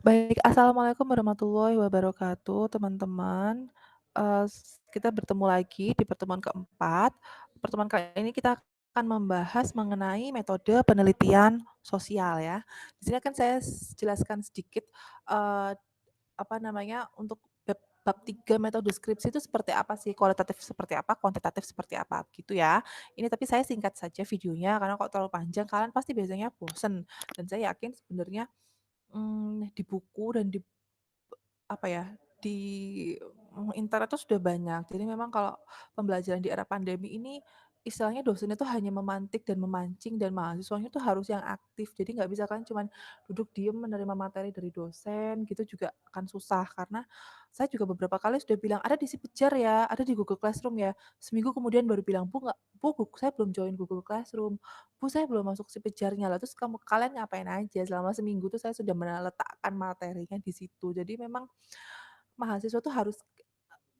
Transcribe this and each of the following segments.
Baik, assalamualaikum warahmatullahi wabarakatuh, teman-teman. Kita bertemu lagi di pertemuan keempat. Pertemuan kali ini kita akan membahas mengenai metode penelitian sosial ya. Di sini akan saya jelaskan sedikit, eee, apa namanya, untuk bab 3 metode skripsi itu seperti apa sih, kualitatif seperti apa, kuantitatif seperti apa, gitu ya. Ini tapi saya singkat saja videonya, karena kalau terlalu panjang kalian pasti biasanya bosen, dan saya yakin sebenarnya di buku dan di apa ya, di, internet tuh sudah banyak. Jadi memang kalau pembelajaran di era pandemi ini, istilahnya dosen itu hanya memantik dan memancing dan mahasiswanya tuh harus yang aktif. Jadi nggak bisa kan cuman duduk diem menerima materi dari dosen, gitu juga akan susah. Karena saya juga beberapa kali sudah bilang, "Ada di Sipejar ya, ada di Google Classroom ya." Seminggu kemudian baru bilang, "Bu, nggak Bu, saya belum join Google Classroom. Bu, saya belum masuk Sipejarnya." Lah terus kalian ngapain aja? Selama seminggu tuh saya sudah meletakkan materinya di situ. Jadi memang mahasiswa tuh harus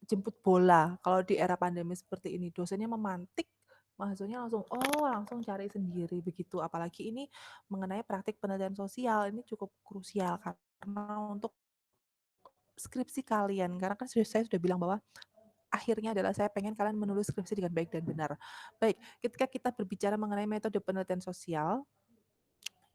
jemput bola kalau di era pandemi seperti ini. Dosennya memantik, mahasiswanya langsung cari sendiri begitu. Apalagi ini mengenai praktik penelitian sosial, ini cukup krusial karena untuk skripsi kalian. Karena kan saya sudah bilang bahwa akhirnya adalah saya pengen kalian menulis skripsi dengan baik dan benar. Baik, ketika kita berbicara mengenai metode penelitian sosial,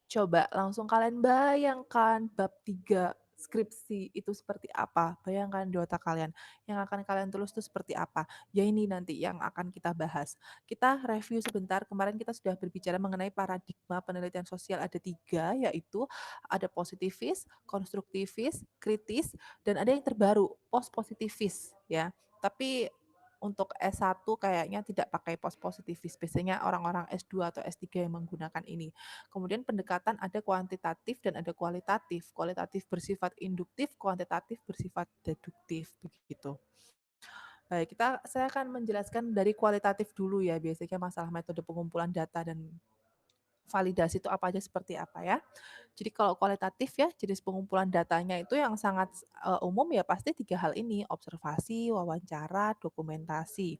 coba langsung kalian bayangkan bab 3 skripsi itu seperti apa, bayangkan di otak kalian, yang akan kalian tulis itu seperti apa. Ya ini nanti yang akan kita bahas. Kita review sebentar, kemarin kita sudah berbicara mengenai paradigma penelitian sosial ada 3, yaitu ada positifis, konstruktivis, kritis, dan ada yang terbaru, post positivis ya. Tapi untuk S1 kayaknya tidak pakai post positivis, biasanya orang-orang S2 atau S3 yang menggunakan ini. Kemudian pendekatan ada kuantitatif dan ada kualitatif. Kualitatif bersifat induktif, kuantitatif bersifat deduktif, begitu. Baik, saya akan menjelaskan dari kualitatif dulu ya, biasanya masalah metode pengumpulan data dan validasi itu apa aja seperti apa ya. Jadi kalau kualitatif ya, jenis pengumpulan datanya itu yang sangat umum ya pasti 3 hal ini, observasi, wawancara, dokumentasi.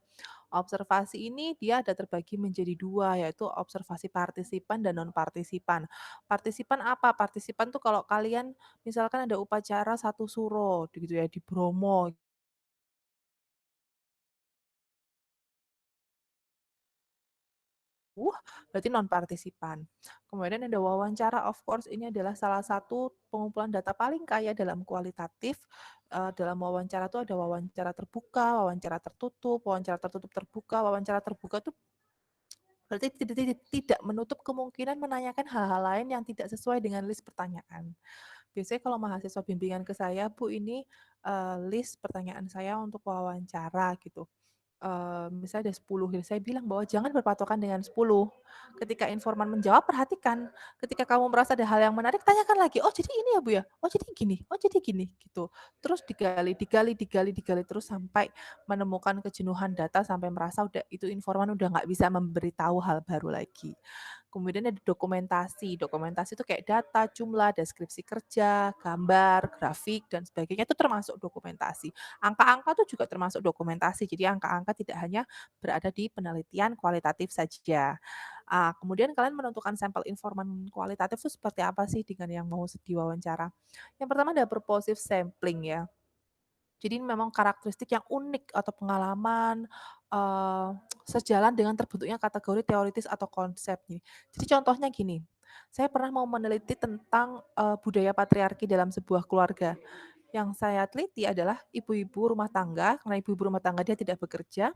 Observasi ini dia ada terbagi menjadi 2 yaitu observasi partisipan dan non partisipan. Partisipan apa? Partisipan tuh kalau kalian misalkan ada upacara satu suro gitu ya di Bromo. Berarti non-partisipan. Kemudian ada wawancara, of course ini adalah salah satu pengumpulan data paling kaya dalam kualitatif. Dalam wawancara itu ada wawancara tertutup terbuka. Wawancara terbuka itu berarti tidak menutup kemungkinan menanyakan hal-hal lain yang tidak sesuai dengan list pertanyaan. Biasanya kalau mahasiswa bimbingan ke saya, "Bu, ini, list pertanyaan saya untuk wawancara," gitu. Misalnya ada 10, ya saya bilang bahwa jangan berpatokan dengan 10. Ketika informan menjawab, perhatikan. Ketika kamu merasa ada hal yang menarik, tanyakan lagi, "Oh jadi ini ya Bu ya? Oh jadi gini? Oh jadi gini?" Gitu. Terus digali terus sampai menemukan kejenuhan data, sampai merasa udah itu informan udah nggak bisa memberitahu hal baru lagi. Kemudian ada dokumentasi. Dokumentasi itu kayak data, jumlah, deskripsi kerja, gambar, grafik, dan sebagainya itu termasuk dokumentasi. Angka-angka itu juga termasuk dokumentasi. Jadi angka-angka tidak hanya berada di penelitian kualitatif saja. Kemudian kalian menentukan sampel informan kualitatif itu seperti apa sih dengan yang mau diwawancara. Yang pertama ada purposive sampling ya. Jadi ini memang karakteristik yang unik atau pengalaman, eee, sejalan dengan terbentuknya kategori teoritis atau konsep nih. Jadi contohnya gini, saya pernah mau meneliti tentang, budaya patriarki dalam sebuah keluarga. Yang saya teliti adalah ibu-ibu rumah tangga, karena ibu-ibu rumah tangga dia tidak bekerja,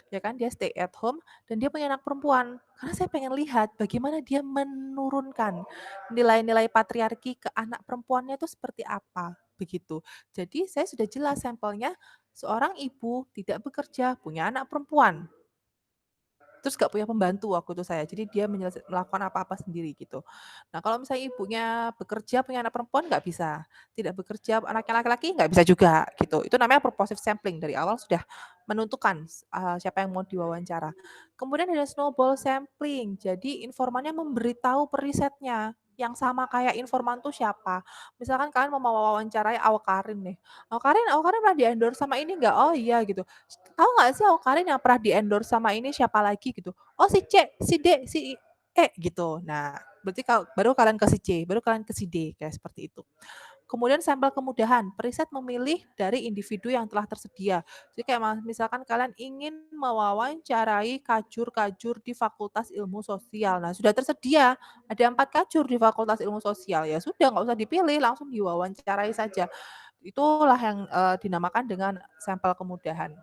ya kan, dia stay at home dan dia punya anak perempuan. Karena saya pengen lihat bagaimana dia menurunkan nilai-nilai patriarki ke anak perempuannya itu seperti apa, begitu. Jadi saya sudah jelas sampelnya, seorang ibu tidak bekerja, punya anak perempuan. Terus nggak punya pembantu waktu itu saya, jadi dia melakukan apa-apa sendiri gitu. Nah kalau misalnya ibunya bekerja, punya anak perempuan nggak bisa, tidak bekerja, anaknya laki-laki nggak bisa juga gitu. Itu namanya purposive sampling, dari awal sudah menentukan siapa yang mau diwawancara. Kemudian ada snowball sampling, jadi informannya memberitahu perisetnya, yang sama kayak informan tuh siapa. Misalkan kalian mau wawancarai Awkarin nih, "Awkarin pernah di-endorse sama ini nggak?" "Oh iya," gitu. Tahu nggak sih Awkarin yang pernah di-endorse sama ini siapa lagi gitu? Oh si C, si D, si E gitu. Nah, berarti baru kalian ke si C, baru kalian ke si D, kayak seperti itu. Kemudian sampel kemudahan, periset memilih dari individu yang telah tersedia. Jadi kayak misalkan kalian ingin mewawancarai kajur-kajur di Fakultas Ilmu Sosial. Nah, sudah tersedia ada 4 kajur di Fakultas Ilmu Sosial, ya sudah nggak usah dipilih, langsung diwawancarai saja. Itulah yang, dinamakan dengan sampel kemudahan.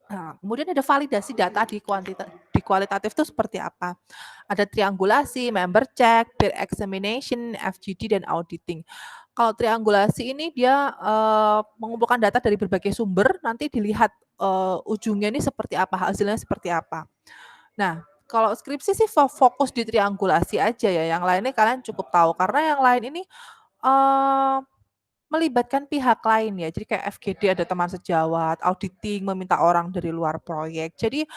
Nah, kemudian ada validasi data di kualitatif itu seperti apa? Ada triangulasi, member check, peer examination, FGD, dan auditing. Kalau triangulasi ini dia, mengumpulkan data dari berbagai sumber, nanti dilihat, ujungnya ini seperti apa, hasilnya seperti apa. Nah, kalau skripsi sih fokus di triangulasi aja ya, yang lainnya kalian cukup tahu, karena yang lain ini, eee, melibatkan pihak lain ya, jadi kayak FGD ada teman sejawat, auditing meminta orang dari luar proyek. Jadi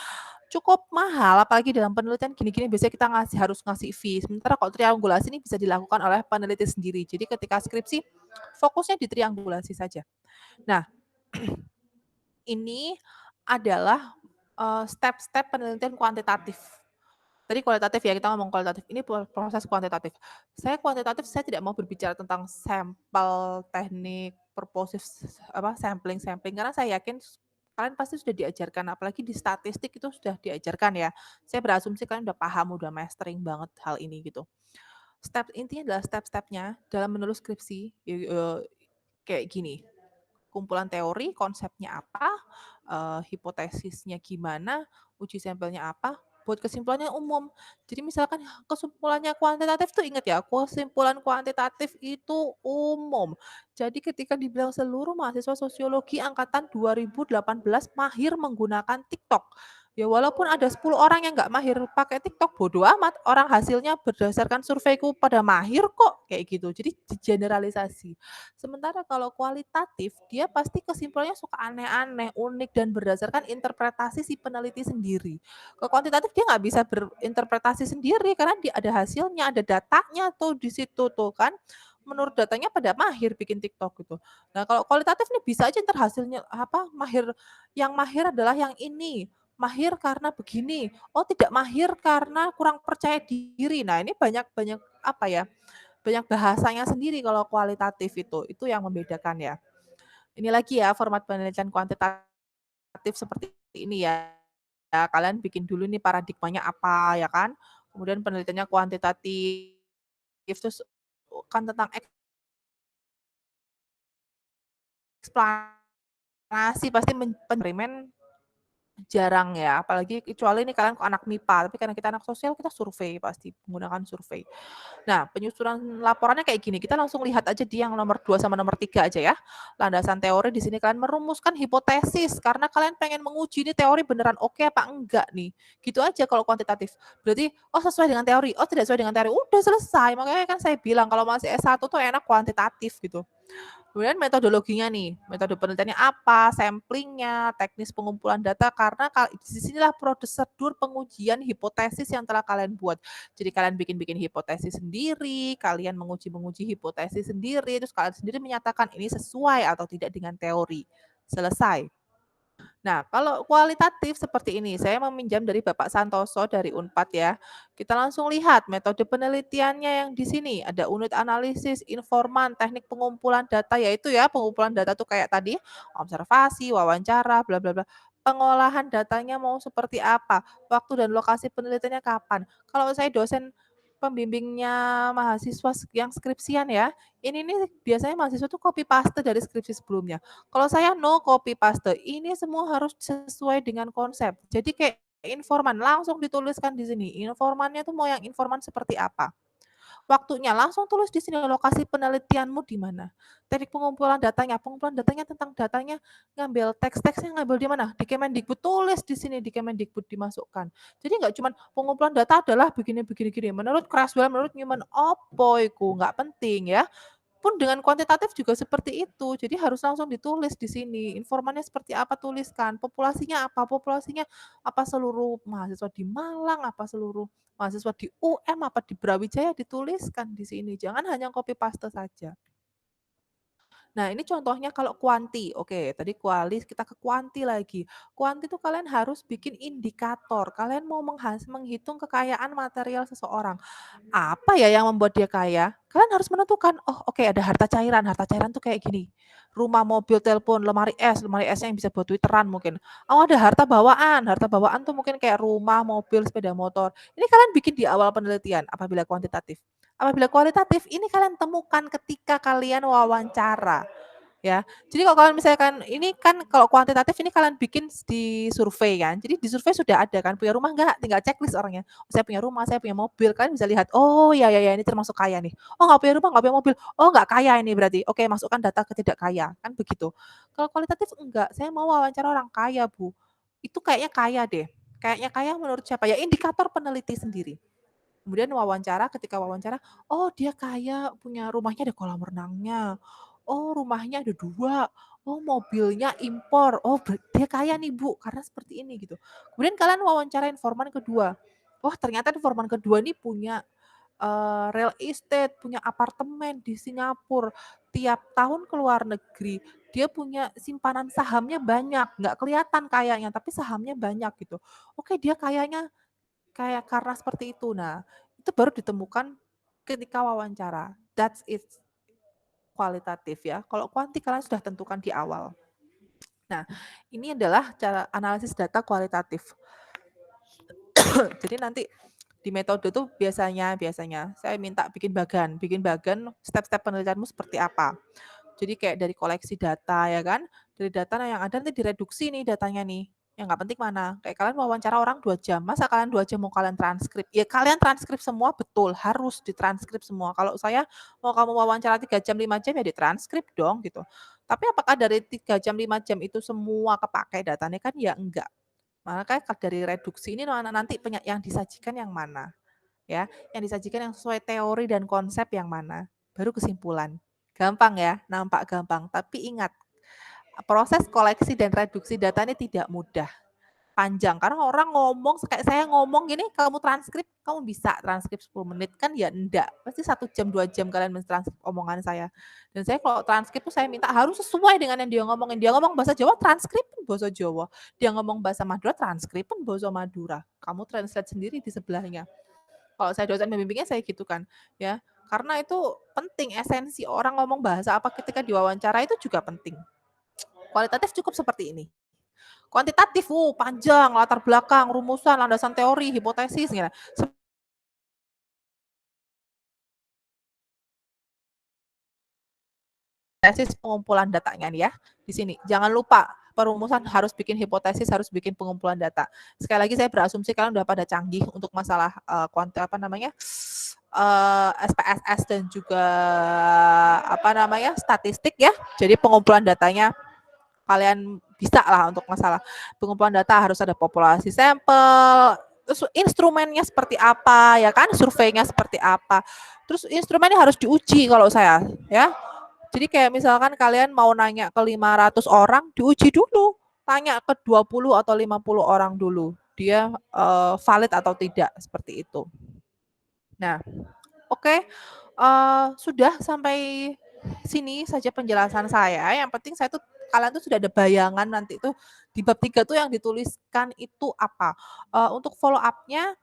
cukup mahal, apalagi dalam penelitian gini-gini biasanya kita harus ngasih fee. Sementara kalau triangulasi ini bisa dilakukan oleh peneliti sendiri. Jadi ketika skripsi, fokusnya di triangulasi saja. Nah, ini adalah, step-step penelitian kuantitatif. Tadi kualitatif ya, kita ngomong kualitatif, ini proses kuantitatif. Saya tidak mau berbicara tentang sampel, teknik, purposive sampling-sampling, karena saya yakin kalian pasti sudah diajarkan, apalagi di statistik itu sudah diajarkan ya. Saya berasumsi kalian udah paham, udah mastering banget hal ini gitu. Intinya adalah step-stepnya dalam menulis skripsi, kayak gini, kumpulan teori, konsepnya apa, hipotesisnya gimana, uji sampelnya apa, buat kesimpulannya umum. Jadi misalkan kesimpulannya kuantitatif tuh ingat ya, kesimpulan kuantitatif itu umum. Jadi ketika dibilang seluruh mahasiswa sosiologi angkatan 2018 mahir menggunakan TikTok. Ya walaupun ada 10 orang yang nggak mahir pakai TikTok, bodo amat, orang hasilnya berdasarkan surveiku pada mahir kok, kayak gitu. Jadi digeneralisasi. Sementara kalau kualitatif, dia pasti kesimpulannya suka aneh-aneh, unik, dan berdasarkan interpretasi si peneliti sendiri. Kalau kuantitatif dia nggak bisa berinterpretasi sendiri karena dia ada hasilnya, ada datanya tuh di situ tuh kan. Menurut datanya pada mahir bikin TikTok gitu. Nah, kalau kualitatif nih bisa aja entar hasilnya apa, yang mahir adalah yang ini, mahir karena begini, oh tidak mahir karena kurang percaya diri. Nah, ini banyak banyak apa ya, banyak bahasanya sendiri kalau kualitatif itu yang membedakan ya. Ini lagi ya format penelitian kuantitatif seperti ini ya. Ya, kalian bikin dulu nih paradigmanya apa ya kan, kemudian penelitiannya kuantitatif, terus kan tentang eksplanasi pasti eksperimen jarang ya, apalagi kecuali nih kalian anak MIPA, tapi karena kita anak sosial kita survei pasti, menggunakan survei. Nah, penyusunan laporannya kayak gini, kita langsung lihat aja di yang nomor 2 sama nomor 3 aja ya. Landasan teori di sini kalian merumuskan hipotesis karena kalian pengen menguji ini teori beneran oke apa enggak nih. Gitu aja kalau kuantitatif. Berarti, oh sesuai dengan teori, oh tidak sesuai dengan teori, udah selesai. Makanya kan saya bilang kalau masih S1 tuh enak kuantitatif gitu. Kemudian metodologinya nih, metode penelitiannya apa, samplingnya, teknis pengumpulan data, karena di sinilah prosedur pengujian hipotesis yang telah kalian buat. Jadi kalian bikin-bikin hipotesis sendiri, kalian menguji-menguji hipotesis sendiri, terus kalian sendiri menyatakan ini sesuai atau tidak dengan teori. Selesai. Nah, kalau kualitatif seperti ini, saya meminjam dari Bapak Santoso dari Unpad ya. Kita langsung lihat metode penelitiannya yang di sini, ada unit analisis, informan, teknik pengumpulan data, yaitu ya pengumpulan data tuh kayak tadi, observasi, wawancara, bla bla bla. Pengolahan datanya mau seperti apa, waktu dan lokasi penelitiannya kapan. Kalau saya dosen pembimbingnya mahasiswa yang skripsian ya, ini nih biasanya mahasiswa tuh copy paste dari skripsi sebelumnya. Kalau saya no copy paste, ini semua harus sesuai dengan konsep. Jadi kayak informan, langsung dituliskan di sini, informannya tuh mau yang informan seperti apa. Waktunya langsung tulis di sini, lokasi penelitianmu di mana. Teknik pengumpulan datanya tentang datanya ngambil teks-teksnya ngambil di mana? Di Kemendikbud, tulis di sini di Kemendikbud dimasukkan. Jadi nggak cuman pengumpulan data adalah begini begini gini, menurut Creswell, menurut Newman, opo iku, nggak penting ya. Pun dengan kuantitatif juga seperti itu, jadi harus langsung ditulis di sini, informannya seperti apa tuliskan, populasinya apa seluruh mahasiswa di Malang, apa seluruh mahasiswa di UM, apa di Brawijaya, dituliskan di sini, jangan hanya copy paste saja. Nah, ini contohnya kalau kuanti, oke, tadi kualis, kita ke kuanti lagi. Kuanti itu kalian harus bikin indikator, kalian mau menghitung kekayaan material seseorang. Apa ya yang membuat dia kaya? kalian harus menentukan, oh oke ada harta cairan tuh kayak gini, rumah, mobil, telepon, lemari esnya yang bisa buat Twitteran mungkin. Oh ada harta bawaan tuh mungkin kayak rumah, mobil, sepeda motor. Ini kalian bikin di awal penelitian apabila kuantitatif. Apabila kualitatif, ini kalian temukan ketika kalian wawancara. Ya, jadi kalau kalian misalkan ini kan kalau kuantitatif ini kalian bikin di survei kan, jadi di survei sudah ada kan, punya rumah nggak? Tinggal checklist orangnya, "Oh, saya punya rumah, saya punya mobil, kalian bisa lihat, oh ya ya ya ini termasuk kaya nih, oh nggak punya rumah, nggak punya mobil, oh nggak kaya ini berarti, oke masukkan data ke tidak kaya, kan begitu. Kalau kualitatif enggak, saya mau wawancara orang kaya Bu, itu kayaknya kaya deh, kayaknya kaya menurut siapa? Ya indikator peneliti sendiri. Kemudian ketika wawancara, oh dia kaya, punya rumahnya ada kolam renangnya, oh rumahnya ada 2, oh mobilnya impor, oh dia kaya nih Bu, karena seperti ini gitu. Kemudian kalian wawancara informan kedua, wah ternyata informan kedua nih punya, real estate, punya apartemen di Singapura, tiap tahun ke luar negeri, dia punya simpanan sahamnya banyak, nggak kelihatan kayanya, tapi sahamnya banyak gitu. Oke dia kayanya kayak karena seperti itu. Nah, itu baru ditemukan ketika wawancara. That's it, kualitatif ya. Kalau kuanti kalian sudah tentukan di awal. Nah, ini adalah cara analisis data kualitatif. Jadi nanti di metode tuh biasanya saya minta bikin bagan step-step penelitianmu seperti apa. Jadi kayak dari koleksi data ya kan, dari data yang ada nanti direduksi nih datanya nih, yang nggak penting mana. Kayak kalian wawancara orang 2 jam, masa kalian 2 jam mau kalian transkrip? Ya kalian transkrip semua betul, harus ditranskrip semua. Kalau saya mau kamu wawancara 3 jam, 5 jam ya ditranskrip dong gitu. Tapi apakah dari 3 jam, 5 jam itu semua kepakai datanya kan ya enggak. Maka dari reduksi ini nanti yang disajikan yang mana ya, yang disajikan yang sesuai teori dan konsep yang mana, baru kesimpulan. Gampang ya, nampak gampang, tapi ingat, proses koleksi dan reduksi data ini tidak mudah, panjang. Karena orang ngomong, kayak saya ngomong gini, kamu transkrip, kamu bisa transkrip 10 menit, kan ya enggak. Pasti 1 jam, 2 jam kalian mentranskrip omongan saya. Dan saya kalau transkrip tuh saya minta harus sesuai dengan yang dia ngomongin. Dia ngomong bahasa Jawa, transkrip pun bahasa Jawa. Dia ngomong bahasa Madura, transkrip pun bahasa Madura. Kamu translate sendiri di sebelahnya. Kalau saya dosen pembimbingnya saya gitu kan, ya. Karena itu penting, esensi orang ngomong bahasa apa ketika diwawancara itu juga penting. Kualitatif cukup seperti ini. Kuantitatif, panjang, latar belakang, rumusan, landasan teori, hipotesis, gitu. Hipotesis pengumpulan datanya nih ya, di sini. Jangan lupa perumusan harus bikin hipotesis, harus bikin pengumpulan data. Sekali lagi saya berasumsi kalian udah pada canggih untuk masalah apa namanya SPSS dan juga apa namanya statistik ya. Jadi pengumpulan datanya kalian bisa lah untuk masalah pengumpulan data harus ada populasi sampel, terus instrumennya seperti apa ya kan, surveinya seperti apa. Terus instrumennya harus diuji kalau saya ya. Jadi kayak misalkan kalian mau nanya ke 500 orang, diuji dulu. Tanya ke 20 atau 50 orang dulu. Dia valid atau tidak seperti itu. Nah, oke. Sudah sampai sini saja penjelasan saya. Yang penting saya tuh kalian tuh sudah ada bayangan nanti tuh di bab 3 tuh yang dituliskan itu apa. Untuk follow up-nya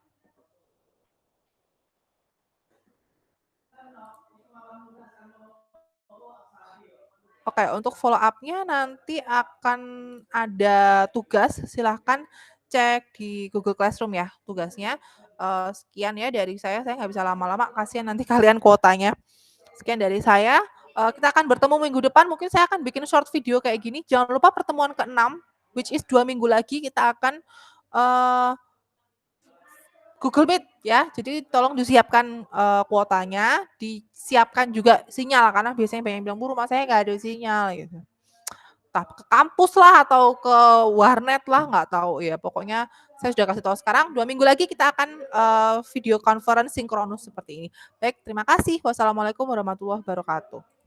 oke, untuk follow up-nya nanti akan ada tugas, silahkan cek di Google Classroom ya tugasnya. Sekian ya dari saya nggak bisa lama-lama, kasihan nanti kalian kuotanya. Sekian dari saya, kita akan bertemu minggu depan, mungkin saya akan bikin short video kayak gini. Jangan lupa pertemuan ke-6, which is 2 minggu lagi kita akan, eee, Google Meet ya. Jadi tolong disiapkan, kuotanya, disiapkan juga sinyal karena biasanya banyak yang bilang, "Bu, rumah saya nggak ada sinyal," gitu. Entah ke kampus lah atau ke warnet lah, nggak tahu ya. Pokoknya saya sudah kasih tahu sekarang, 2 minggu lagi kita akan, video conference sinkronus seperti ini. Baik, terima kasih. Wassalamualaikum warahmatullahi wabarakatuh.